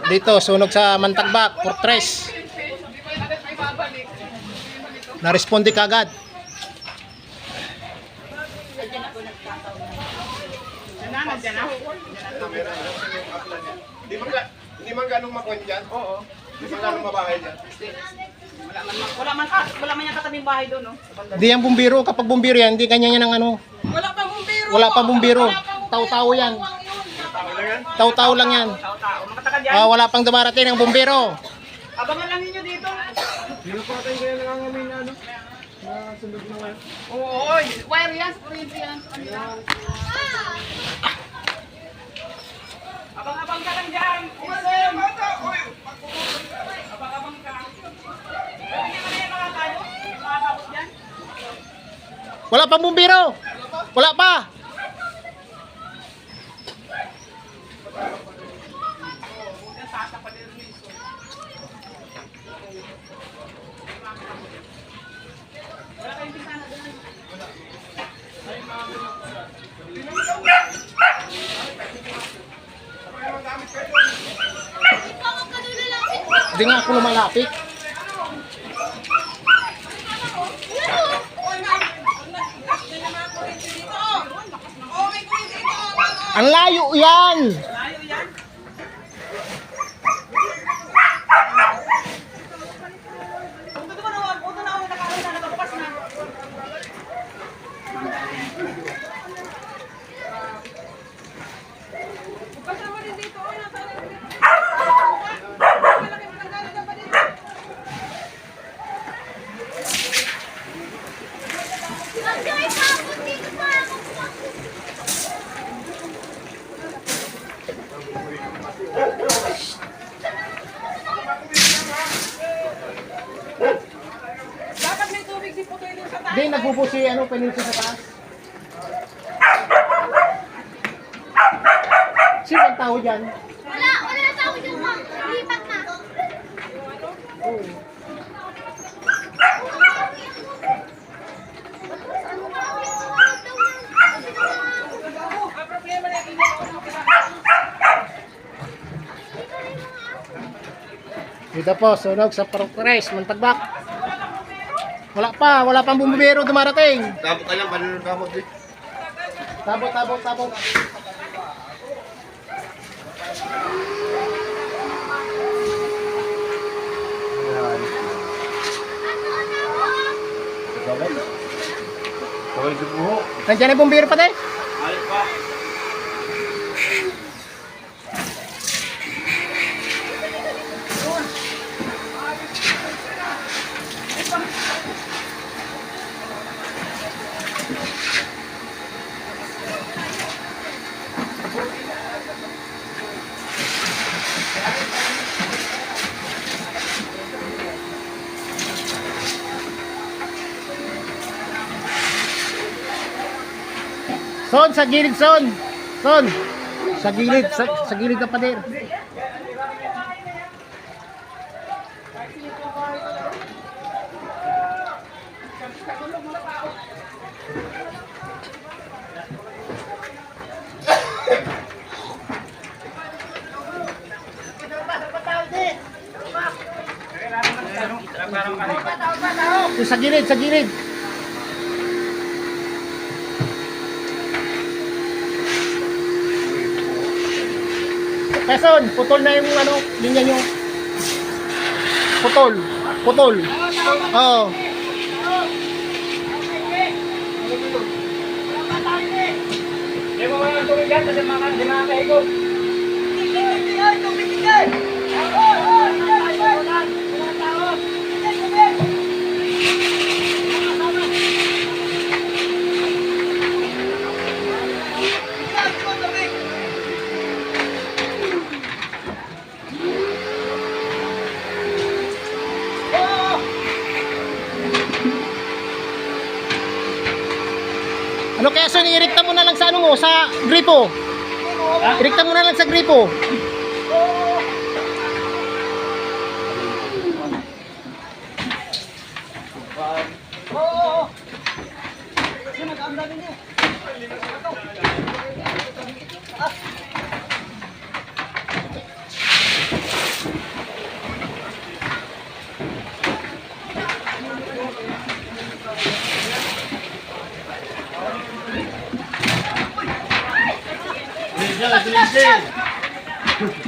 Dito, sunog sa Mantagbak, Fortress. Na-responde kagad. Hindi man ganong makuha dyan? Oo. Hindi man ganong mabahay dyan? Wala man yung katabing bahay doon, no? Di ang bumbiro, kapag bumbiro yan, hindi kanya yan ang ano. Wala pa bumbiro! Wala pa bumbiro. Tao-tao yan. Tao-tao lang yan. Tao-tao. Makatagal yan. Wala pang dumarating ang bumbiro. Abangan lang ninyo dito. Hindi pa tayo kaya nangangamin na ano? Na sundog na wire? Oo, wire yan. Sa kuryente yan. Abang-abang ka lang dyan. Abang-abang ka. Hindi ka na yan makatayo. Makatapos dyan. Wala pang bumbiro. Wala pa. Hindi nga ako lumalapit. Ang layo yan. Layo yan. Punto ba na? Punto na ako nakakaroon na nakabukas na. Kasama din dito. Dapat may tubig si Putoy dun sa taas. Hindi, nagbubusi ano, peninsi sa taas. Sino ang tao dyan? Wala na tao dyan, ma'am. Lipat na. Ang problema na yung Dito po, sunog sa Fortress, Mantagbak. Wala pang bumbero dumarating. Tapos ka lang, paano tapos eh? Tabot. Kawal si buho. Nandiyan yung bumbero pa tayo? Alit pa. Son, sa gilid, Son. Sa gilid na pader. Sa gilid. Peson, putol na yung ano, linya nyo. Putol. Oo. Hindi mo mga tubig yan kasi hindi makakaigop. Ano kaya Son, i-irikta mo na lang sa ano mo, sa gripo. Irikta mo na lang sa gripo. sa gilid din.